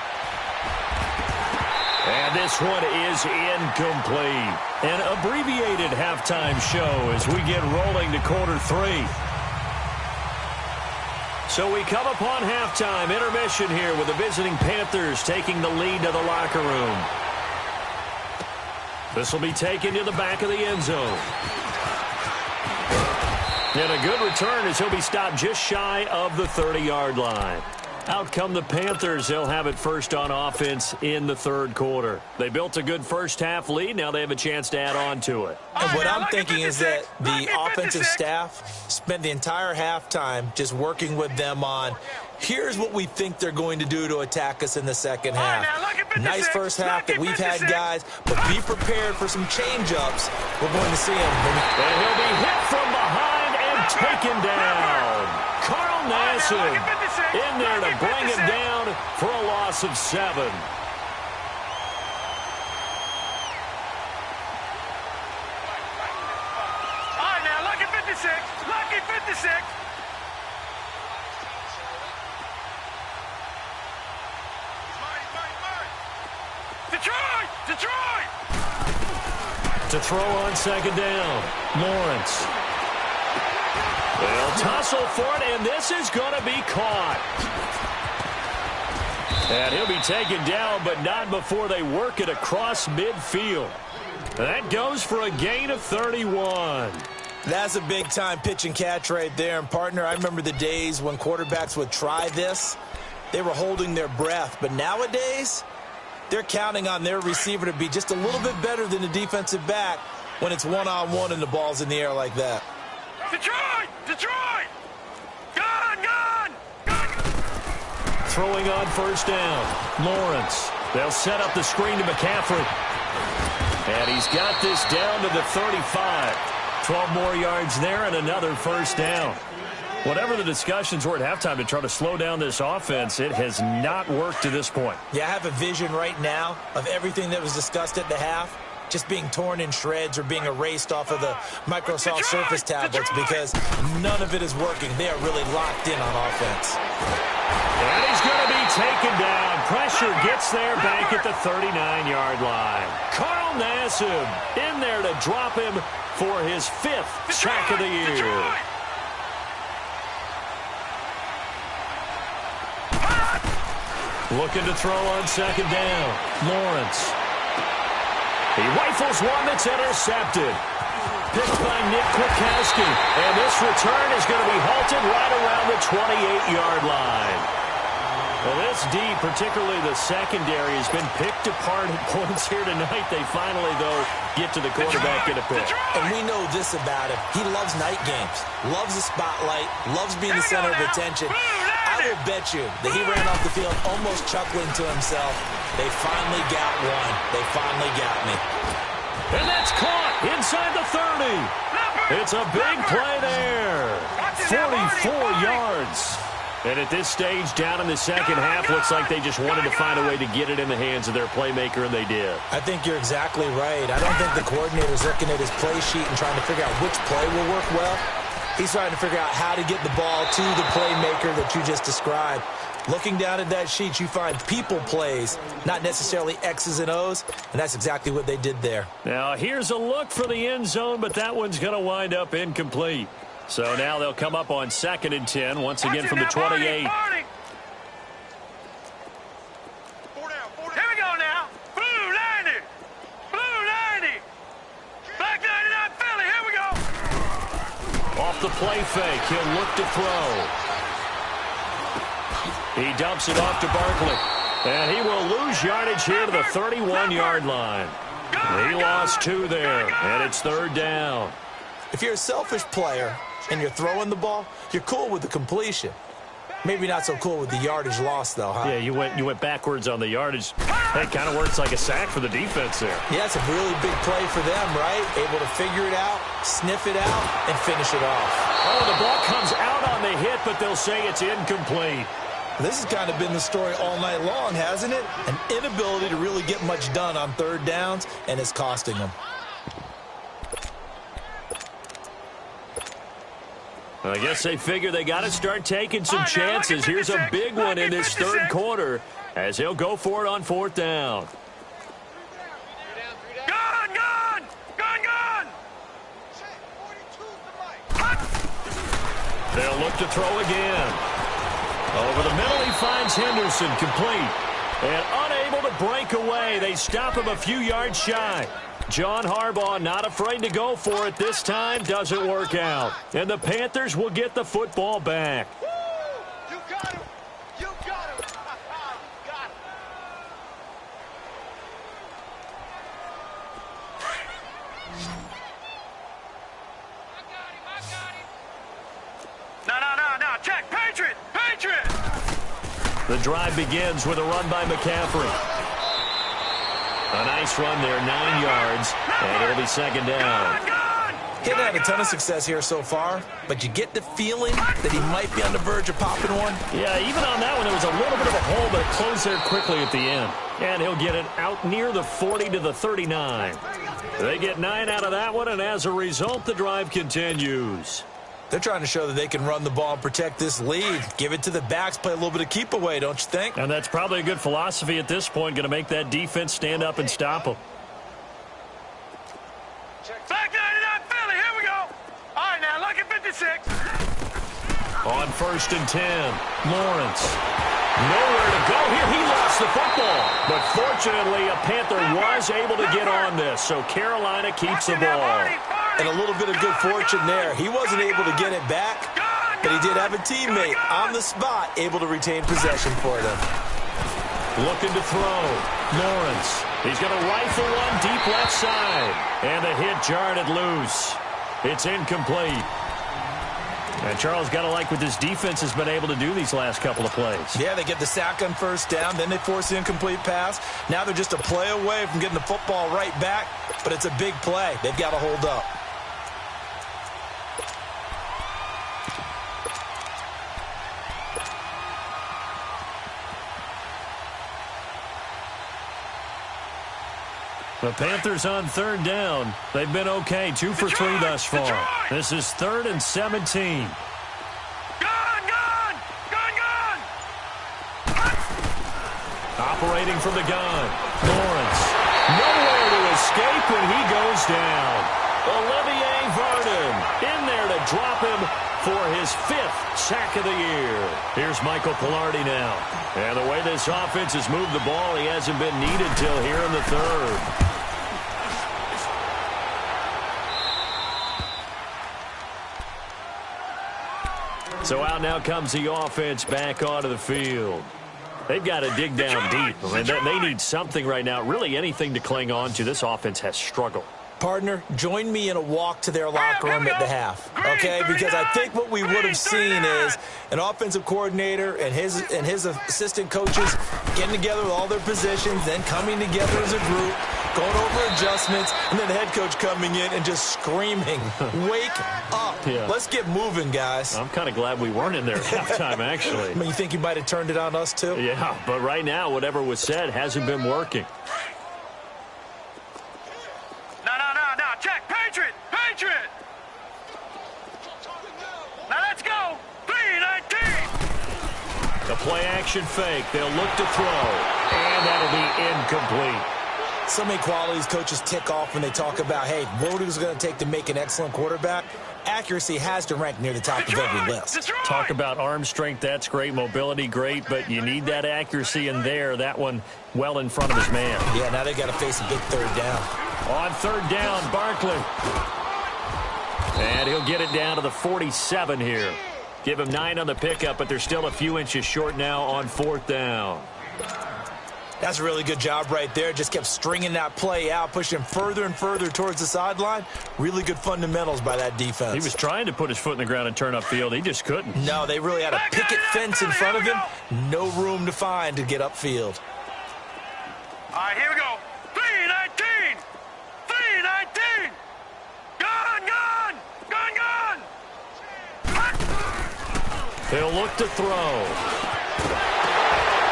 And this one is incomplete. An abbreviated halftime show as we get rolling to quarter 3. So we come upon halftime intermission here with the visiting Panthers taking the lead to the locker room. This will be taken to the back of the end zone. And a good return as he'll be stopped just shy of the 30-yard line. Out come the Panthers. They'll have it first on offense in the third quarter. They built a good first-half lead. Now they have a chance to add on to it. And what I'm thinking is that the offensive staff spent the entire halftime just working with them on, here's what we think they're going to do to attack us in the second half. Nice first half that we've had, guys, but be prepared for some change-ups. We're going to see him. And he'll be hit from behind and taken down. Carl Nassib in there to bring him down for a loss of 7. All right, now, lucky 56. Lucky 56. Detroit! Detroit! To throw on second down. Lawrence. They'll tussle for it, and this is going to be caught. And he'll be taken down, but not before they work it across midfield. That goes for a gain of 31. That's a big-time pitch and catch right there. And, partner, I remember the days when quarterbacks would try this. They were holding their breath. But nowadays, they're counting on their receiver to be just a little bit better than the defensive back when it's one-on-one and the ball's in the air like that. Detroit! Detroit! Gun! Gun! Gun! Throwing on first down. Lawrence. They'll set up the screen to McCaffrey. And he's got this down to the 35. 12 more yards there and another first down. Whatever the discussions were at halftime to try to slow down this offense, it has not worked to this point. Yeah, I have a vision right now of everything that was discussed at the half just being torn in shreds or being erased off of the Microsoft Surface tablets because none of it is working. They are really locked in on offense. And he's going to be taken down. Pressure gets there back at the 39-yard line. Carl Nassib in there to drop him for his 5th sack of the year. Looking to throw on 2nd down. Lawrence. He rifles one that's intercepted. Picked by Nick Kwiatkowski. And this return is going to be halted right around the 28-yard line. Well, this D, particularly the secondary, has been picked apart at points here tonight. They finally, though, get to the quarterback in a pick. And we know this about him. He loves night games, loves the spotlight, loves being the center of attention. I will bet you that he ran off the field almost chuckling to himself. They finally got one. They finally got me. And that's caught inside the 30. It's a big play there. 44 yards. And at this stage, down in the second half, looks like they just wanted to find a way to get it in the hands of their playmaker, and they did. I think you're exactly right. I don't think the coordinator's looking at his play sheet and trying to figure out which play will work well. He's trying to figure out how to get the ball to the playmaker that you just described. Looking down at that sheet, you find people plays, not necessarily X's and O's, and that's exactly what they did there. Now, here's a look for the end zone, but that one's going to wind up incomplete. So now they'll come up on 2nd and 10, once again from the 28. Here we go now. Blue 90. Blue 90. Black 99 Philly. Here we go. Off the play fake, he'll look to throw. He dumps it off to Barkley. And he will lose yardage here to the 31-yard line. He lost 2 there, and it's 3rd down. If you're a selfish player and you're throwing the ball, you're cool with the completion. Maybe not so cool with the yardage loss, though, huh? Yeah, you went backwards on the yardage. That kind of works like a sack for the defense there. Yeah, it's a really big play for them, right? Able to figure it out, sniff it out, and finish it off. Oh, the ball comes out on the hit, but they'll say it's incomplete. This has kind of been the story all night long, hasn't it? An inability to really get much done on 3rd downs, and it's costing them. I guess they figure they got to start taking some chances. Here's a big one in this 3rd quarter as he'll go for it on 4th down. Gun, gun, gun, gun. They'll look to throw again. Over the middle, he finds Henderson, complete. And unable to break away. They stop him a few yards shy. John Harbaugh not afraid to go for it this time. Doesn't work out. And the Panthers will get the football back. Woo! You got him. You got him. You got him. I got him. No. Check. Patriot. Patriot. The drive begins with a run by McCaffrey. A nice run there, 9 yards, and it'll be 2nd down. He hasn't had a ton of success here so far, but you get the feeling that he might be on the verge of popping one. Yeah, even on that one, there was a little bit of a hole, but it closed there quickly at the end. And he'll get it out near the 40 to the 39. They get 9 out of that one, and as a result, the drive continues. They're trying to show that they can run the ball and protect this lead. Give it to the backs, play a little bit of keep away, don't you think? And that's probably a good philosophy at this point, going to make that defense stand up and stop them. Black 99 Philly, here we go. All right, now, look at 56. On 1st and 10, Lawrence. Nowhere to go here. He lost the football. But fortunately, a Panther was able to get on this, so Carolina keeps the ball. And a little bit of good fortune there. He wasn't able to get it back, but he did have a teammate on the spot able to retain possession for them. Looking to throw. Lawrence. He's going to rifle one deep left side. And the hit jarred it loose. It's incomplete. And Charles, got to like what this defense has been able to do these last couple of plays. Yeah, they get the sack on 1st down, then they force the incomplete pass. Now they're just a play away from getting the football right back, but it's a big play. They've got to hold up. The Panthers on 3rd down. They've been okay, 2 for 3 thus far. This is 3rd and 17. Gun, gun, gun, gun. operating from the gun. Lawrence, nowhere to escape, and he goes down. Olivier Vernon in there to drop him for his 5th sack of the year. Here's Michael Pilardi now. And the way this offense has moved the ball, he hasn't been needed till here in the 3rd. So out now comes the offense back onto the field. They've got to dig down deep. I mean, they need something right now, really anything to cling on to. This offense has struggled. Partner, join me in a walk to their locker room at the half, okay? Because I think what we would have seen is an offensive coordinator and his assistant coaches getting together with all their positions, then coming together as a group, going over adjustments, and then the head coach coming in and just screaming, wake up. Yeah. Let's get moving, guys. I'm kind of glad we weren't in there at halftime, actually. I mean, you think you might have turned it on us, too? Yeah, but right now, whatever was said hasn't been working. Check, Patriot! Patriot! Now let's go! 3-19! The play-action fake. They'll look to throw, and that'll be incomplete. So many qualities coaches tick off when they talk about, hey, what is it going to take to make an excellent quarterback? Accuracy has to rank near the top of every list. Talk about arm strength. That's great. Mobility, great. But you need that accuracy in there. That one well in front of his man. Yeah, now they got to face a big 3rd down. On 3rd down, Barkley. And he'll get it down to the 47 here. Give him 9 on the pickup, but they're still a few inches short now on 4th down. That's a really good job right there. Just kept stringing that play out, pushing him further and further towards the sideline. Really good fundamentals by that defense. He was trying to put his foot in the ground and turn upfield. He just couldn't. No, they really had a picket fence in front of him. No room to find to get upfield. All right, here we go. 3-19! 3-19! Gun! He'll look to throw.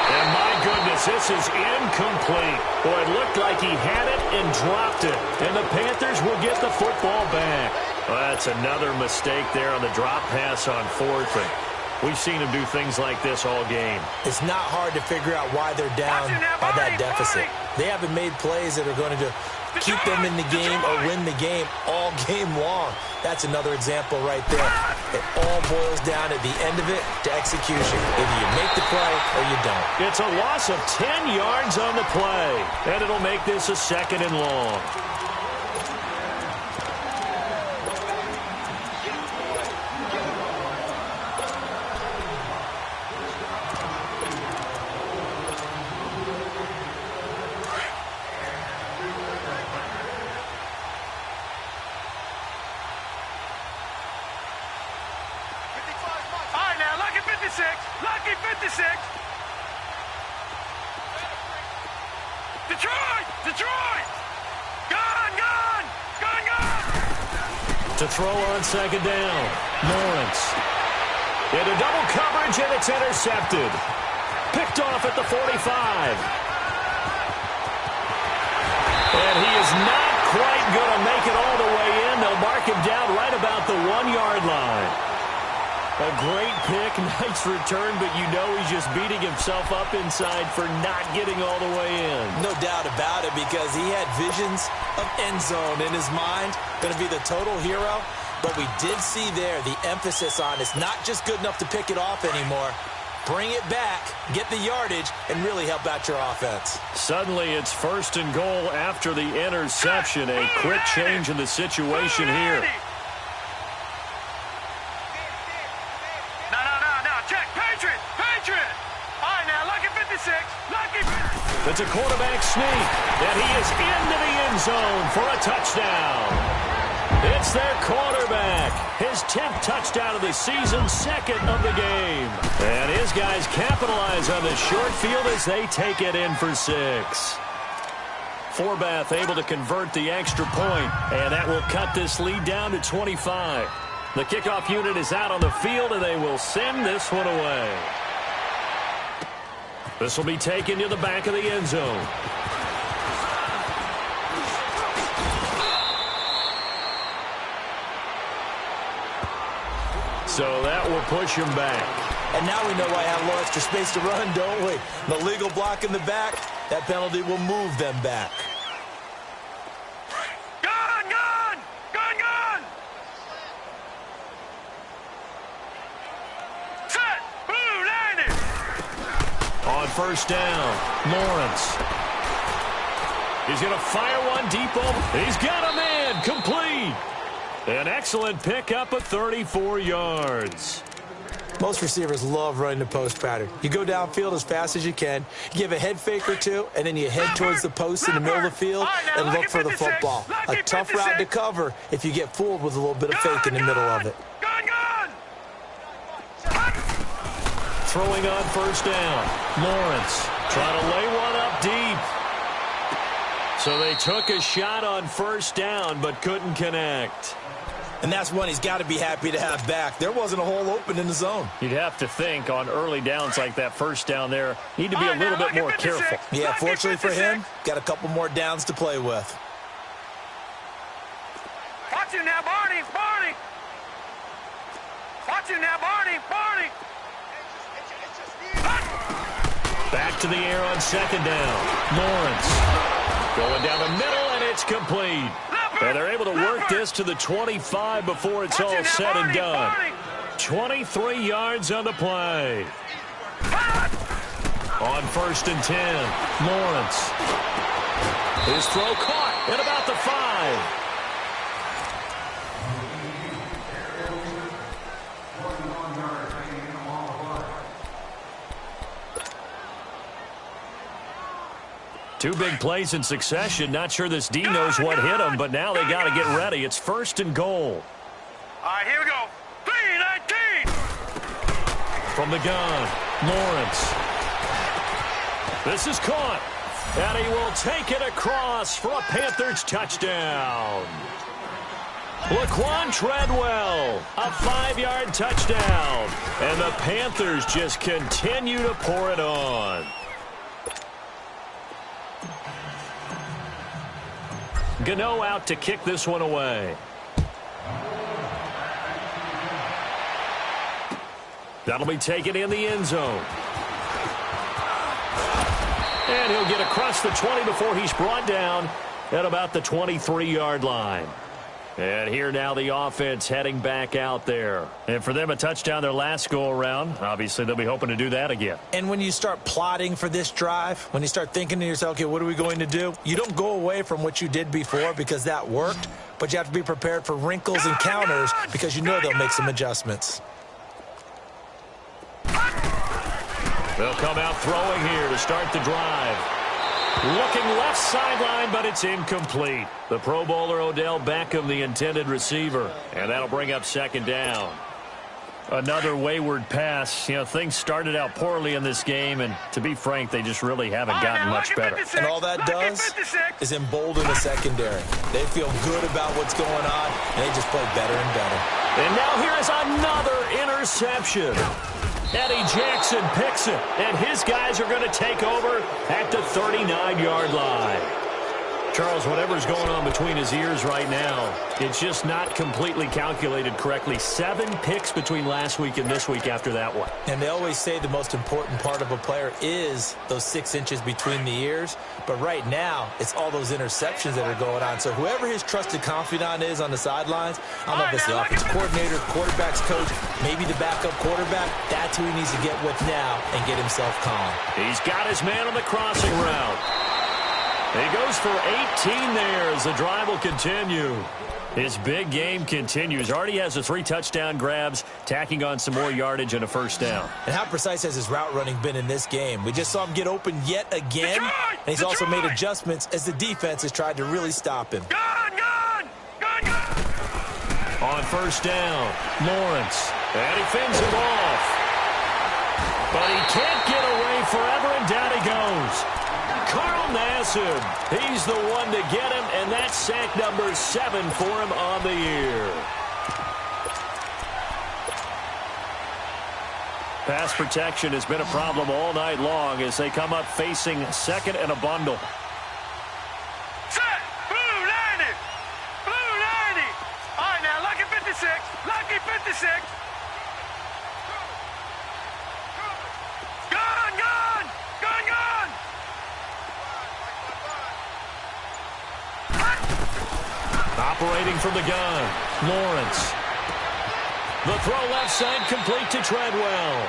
And my goodness, this is incomplete. Boy, it looked like he had it and dropped it. And the Panthers will get the football back. Well, that's another mistake there on the drop pass on 4th. And we've seen him do things like this all game. It's not hard to figure out why they're down by that deficit. They haven't made plays that are going to keep them in the game or win the game all game long. That's another example right there. It all boils down at the end of it to execution. Either you make the play or you don't. It's a loss of 10 yards on the play, and it'll make this a 2nd and long. Lucky 56. Detroit! Gun! To throw on 2nd down. Lawrence. Into double coverage, and it's intercepted. Picked off at the 45. And he is not quite going to make it all the way in. They'll mark him down right about the 1-yard line. A great pick, nice return, but you know he's just beating himself up inside for not getting all the way in. No doubt about it, because he had visions of end zone in his mind. Going to be the total hero. But we did see there the emphasis on it's not just good enough to pick it off anymore. Bring it back, get the yardage, and really help out your offense. Suddenly it's 1st and goal after the interception. A quick change in the situation here. It's a quarterback sneak, and he is into the end zone for a touchdown. It's their quarterback. His 10th touchdown of the season, 2nd of the game. And his guys capitalize on the short field as they take it in for 6. Forbath able to convert the extra point, and that will cut this lead down to 25. The kickoff unit is out on the field, and they will send this one away. This will be taken to the back of the end zone. So that will push him back. And now we know why I have a little extra space to run, don't we? The legal block in the back, that penalty will move them back. Gun, gun! Gun, gun! Set! Blue, landed! On first down, Lawrence. He's going to fire one deep over. He's got a man, complete. An excellent pickup of 34 yards. Most receivers love running the post pattern. You go downfield as fast as you can, give a head fake or two, and then you head towards the post in the middle of the field and look for the football. A tough route to cover if you get fooled with a little bit of fake in the middle of it. Gun, gun! Throwing on first down, Lawrence trying to lay one up deep. So they took a shot on first down but couldn't connect. And that's one he's got to be happy to have back. There wasn't a hole open in the zone. You'd have to think on early downs like that first down there, need to be a little bit more careful. Yeah, fortunately for him, got a couple more downs to play with. Watch him now, Barney! Barney! Watch him now, Barney! Barney! Back to the air on second down. Lawrence going down the middle, and it's complete. And they're able to work this to the 25 before it's all said and done. 23 yards on the play. On first and 10, Lawrence. His throw caught at about the 5. Two big plays in succession. Not sure this D knows what hit him, but now they got to get ready. It's first and goal. All right, here we go. 3-19. From the gun, Lawrence. This is caught, and he will take it across for a Panthers touchdown. Laquan Treadwell, a 5-yard touchdown, and the Panthers just continue to pour it on. Gano out to kick this one away. That'll be taken in the end zone. And he'll get across the 20 before he's brought down at about the 23-yard line. And here now the offense heading back out there. And for them, a touchdown their last go-around. Obviously, they'll be hoping to do that again. And when you start plotting for this drive, when you start thinking to yourself, okay, what are we going to do? You don't go away from what you did before because that worked, but you have to be prepared for wrinkles and counters because you know they'll make some adjustments. They'll come out throwing here to start the drive. Looking left sideline, but it's incomplete. The Pro Bowler Odell Beckham, the intended receiver. And that'll bring up second down. Another wayward pass. You know, things started out poorly in this game, and to be frank, they just really haven't gotten much better. And all that does is embolden the secondary. They feel good about what's going on, and they just play better and better. And now here is another interception. Eddie Jackson picks it, and his guys are going to take over at the 39-yard line. Charles, whatever's going on between his ears right now, it's just not completely calculated correctly. 7 picks between last week and this week after that one. And they always say the most important part of a player is those 6 inches between the ears. But right now, it's all those interceptions that are going on. So whoever his trusted confidant is on the sidelines, I don't know if it's the offensive coordinator, quarterback's coach, maybe the backup quarterback, that's who he needs to get with now and get himself calm. He's got his man on the crossing route. He goes for 18 there as the drive will continue. His big game continues. Already has the 3 touchdown grabs, tacking on some more yardage and a first down. And how precise has his route running been in this game? We just saw him get open yet again, and he's also made adjustments as the defense has tried to really stop him. On first down, Lawrence, and he fends him off. But he can't get away forever, and down he goes. Carl Nassib, he's the one to get him, and that's sack number 7 for him on the year. Pass protection has been a problem all night long as they come up facing second and a bundle. Set! Blue 90! Blue 90! All right, now, lucky 56. Lucky 56. Operating from the gun, Lawrence. The throw left side complete to Treadwell.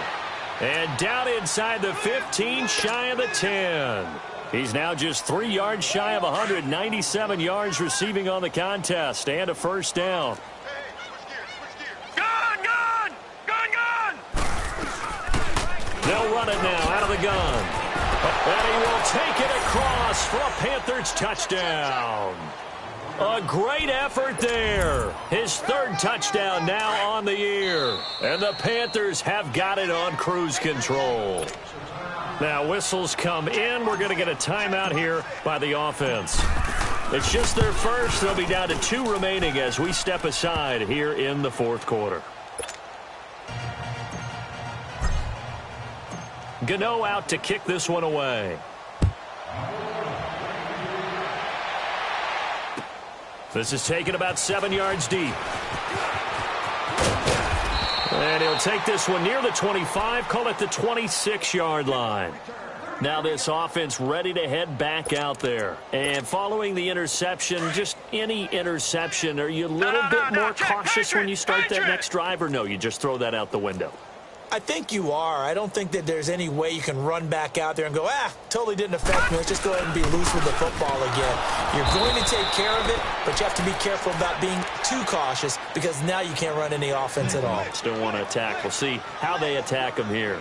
And down inside the 15, shy of the 10. He's now just 3 yards shy of 197 yards receiving on the contest and a first down. Gun! They'll run it now out of the gun. And he will take it across for a Panthers touchdown. A great effort there. His 3rd touchdown now on the year. And the Panthers have got it on cruise control. Now whistles come in. We're going to get a timeout here by the offense. It's just their first. They'll be down to 2 remaining as we step aside here in the 4th quarter. Gano out to kick this one away. This is taken about 7 yards deep. And he'll take this one near the 25, call it the 26-yard line. Now this offense ready to head back out there. And following the interception, just any interception, are you a little bit more cautious when you start that next drive, or no, you just throw that out the window? I think you are. I don't think that there's any way you can run back out there and go, totally didn't affect me. Let's just go ahead and be loose with the football again. You're going to take care of it, but you have to be careful about being too cautious because now you can't run any offense at all. Still want to attack. We'll see how they attack him here.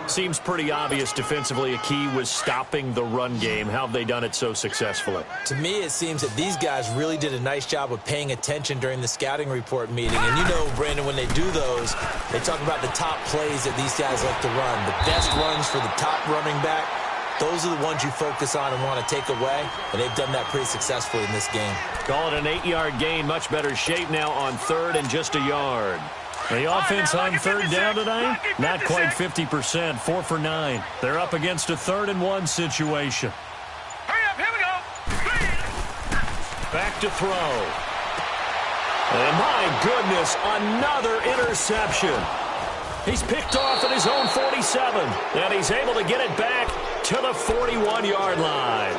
Seems pretty obvious defensively a key was stopping the run game. How have they done it so successfully? To me, it seems that these guys really did a nice job of paying attention during the scouting report meeting. And you know, Brandon, when they do those, they talk about the top plays that these guys like to run. The best runs for the top running back, those are the ones you focus on and want to take away. And they've done that pretty successfully in this game. Call it an 8-yard gain. Much better shape now on 3rd and just a yard. The offense on 3rd down tonight, not quite 50%, 4 for 9. They're up against a 3rd and 1 situation. Hurry up, here we go. Back to throw. And my goodness, another interception. He's picked off at his own 47, and he's able to get it back to the 41-yard line.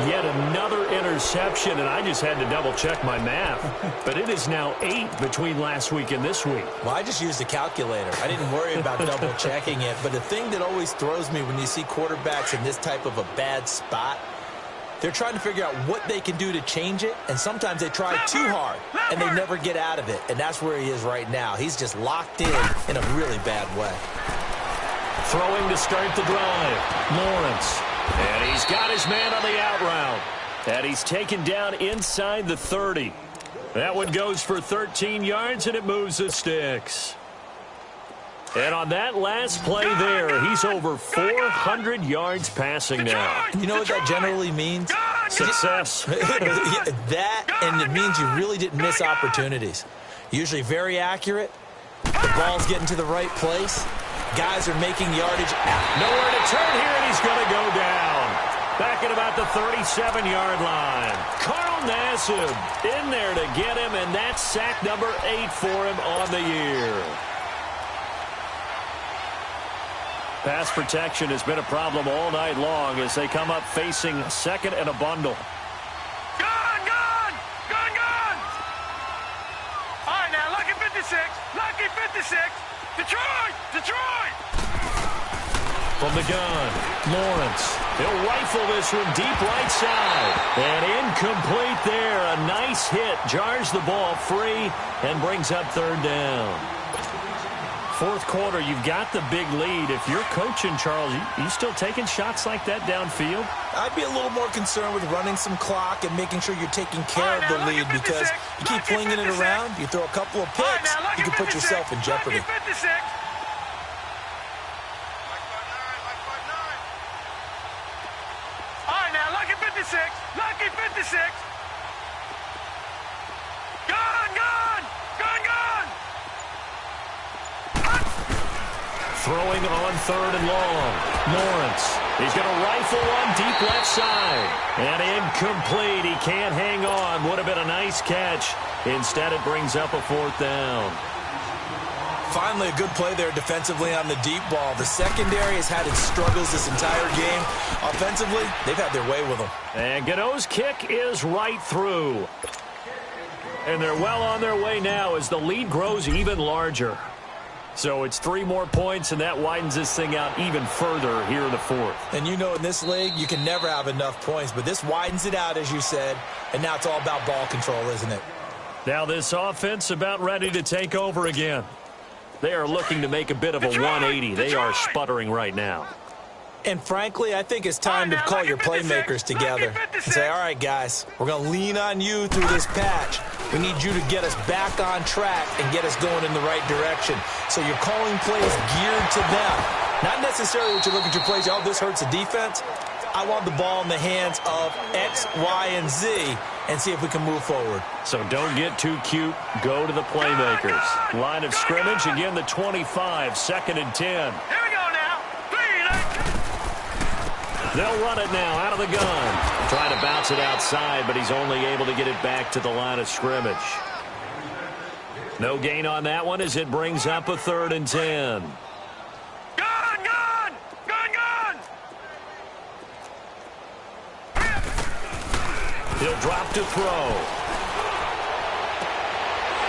Yet another interception, and I just had to double-check my math. But it is now 8 between last week and this week. Well, I just used a calculator. I didn't worry about double-checking it. But the thing that always throws me when you see quarterbacks in this type of a bad spot, they're trying to figure out what they can do to change it, and sometimes they try too hard, and they never get out of it. And that's where he is right now. He's just locked in a really bad way. Throwing to start the drive, Lawrence. And he's got his man on the out route. And he's taken down inside the 30. That one goes for 13 yards, and it moves the sticks. And on that last play there, he's over 400 yards passing now. You know what that generally means? Success. That, and it means you really didn't miss opportunities. Usually very accurate. The ball's getting to the right place. Guys are making yardage. Nowhere to turn here, and he's going to go down. Back at about the 37-yard line. Carl Nassib in there to get him, and that's sack number 8 for him on the year. Pass protection has been a problem all night long as they come up facing 2nd and a bundle. Gun! All right, now, lucky 56. Lucky 56. Detroit! From the gun, Lawrence. He'll rifle this one deep right side. And incomplete there. A nice hit. Jars the ball free and brings up 3rd down. 4th quarter, you've got the big lead. If you're coaching, Charles, you still taking shots like that downfield? I'd be a little more concerned with running some clock and making sure you're taking care of the lead because you keep flinging it around, you throw a couple of picks, you can put yourself in jeopardy. Lucky 56. Gun! Throwing on 3rd and long. Lawrence. He's going to rifle one deep left side. And incomplete. He can't hang on. Would have been a nice catch. Instead, it brings up a 4th down. Finally, a good play there defensively on the deep ball. The secondary has had its struggles this entire game. Offensively, they've had their way with them. And Gano's kick is right through. And they're well on their way now as the lead grows even larger. So it's 3 more points, and that widens this thing out even further here in the fourth. And you know, in this league, you can never have enough points, but this widens it out, as you said, and now it's all about ball control, isn't it? Now this offense about ready to take over again. They are looking to make a bit of a 180. They are sputtering right now. And frankly, I think it's time to call your playmakers together and say, all right, guys, we're going to lean on you through this patch. We need you to get us back on track and get us going in the right direction. So you're calling plays geared to them. Not necessarily what you look at your plays, oh, this hurts the defense. I want the ball in the hands of X, Y, and Z and see if we can move forward. So don't get too cute. Go to the playmakers. Line of scrimmage, again, the 25, 2nd and 10. Here we go now. They'll run it now out of the gun. Trying to bounce it outside, but he's only able to get it back to the line of scrimmage. No gain on that one as it brings up a 3rd and 10. He'll drop to throw.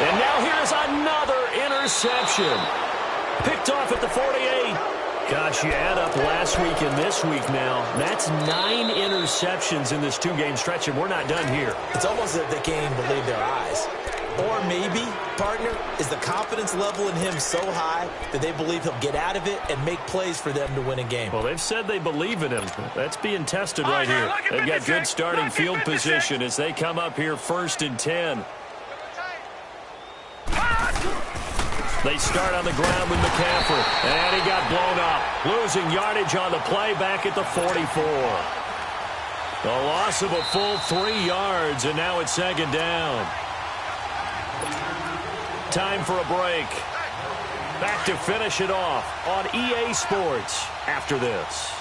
And now here's another interception. Picked off at the 48. Gosh, you add up last week and this week now. That's 9 interceptions in this 2-game stretch, and we're not done here. It's almost as if they can't even believe their eyes. Or maybe, partner, is the confidence level in him so high that they believe he'll get out of it and make plays for them to win a game. Well, they've said they believe in him. That's being tested right here. They've got good starting field position as they come up here 1st and 10. They start on the ground with McCaffrey, and he got blown up. Losing yardage on the play back at the 44. The loss of a full 3 yards, and now it's 2nd down. Time for a break. Back to finish it off on EA Sports after this.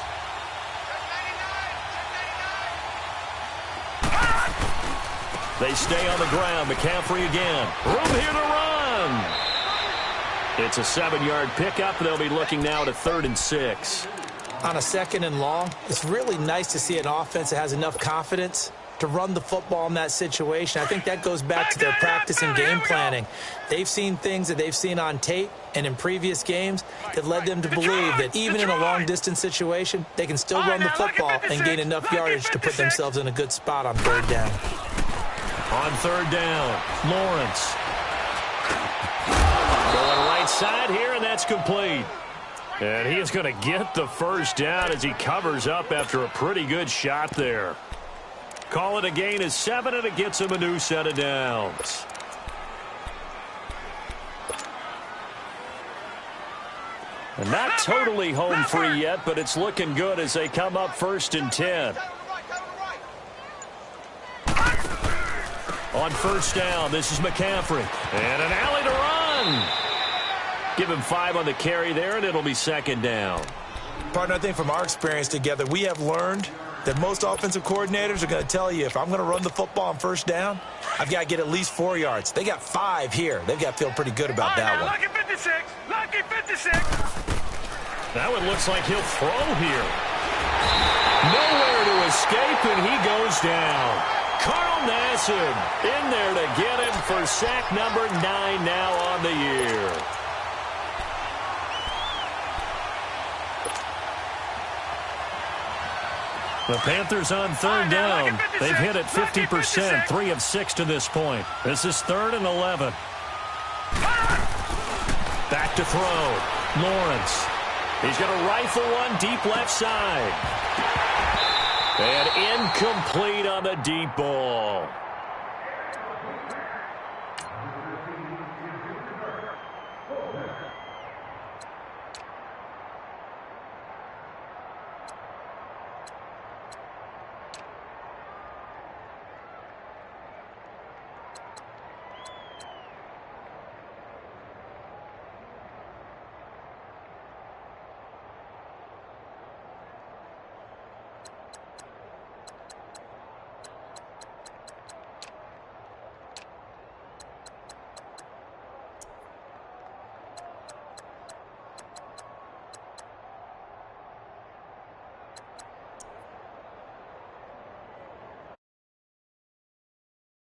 They stay on the ground. McCaffrey again. Room here to run. It's a 7-yard pickup. They'll be looking now at a 3rd and 6. On a 2nd and long, it's really nice to see an offense that has enough confidence to run the football in that situation. I think that goes back to their practice and game planning. They've seen things that they've seen on tape and in previous games that led them to believe that even in a long-distance situation, they can still run the football and gain enough yardage to put themselves in a good spot on 3rd down. On 3rd down, Lawrence. Going right side here, and that's complete. And he is going to get the 1st down as he covers up after a pretty good shot there. Call it a gain of 7, and it gets him a new set of downs. And not totally home free yet, but it's looking good as they come up 1st and 10. On 1st down, this is McCaffrey. And an alley to run. Give him 5 on the carry there, and it'll be 2nd down. Partner, I think from our experience together, we have learned that most offensive coordinators are going to tell you, if I'm going to run the football on 1st down, I've got to get at least 4 yards. They got 5 here. They've got to feel pretty good about that one. Lucky 56. Lucky 56. That one looks like he'll throw here. Nowhere to escape, and he goes down. Carl Nassib in there to get him for sack number 9 now on the year. The Panthers on 3rd down. They've hit it 50%, 3 of 6 to this point. This is 3rd and 11. Back to throw. Lawrence. He's going to rifle one deep left side. And incomplete on the deep ball.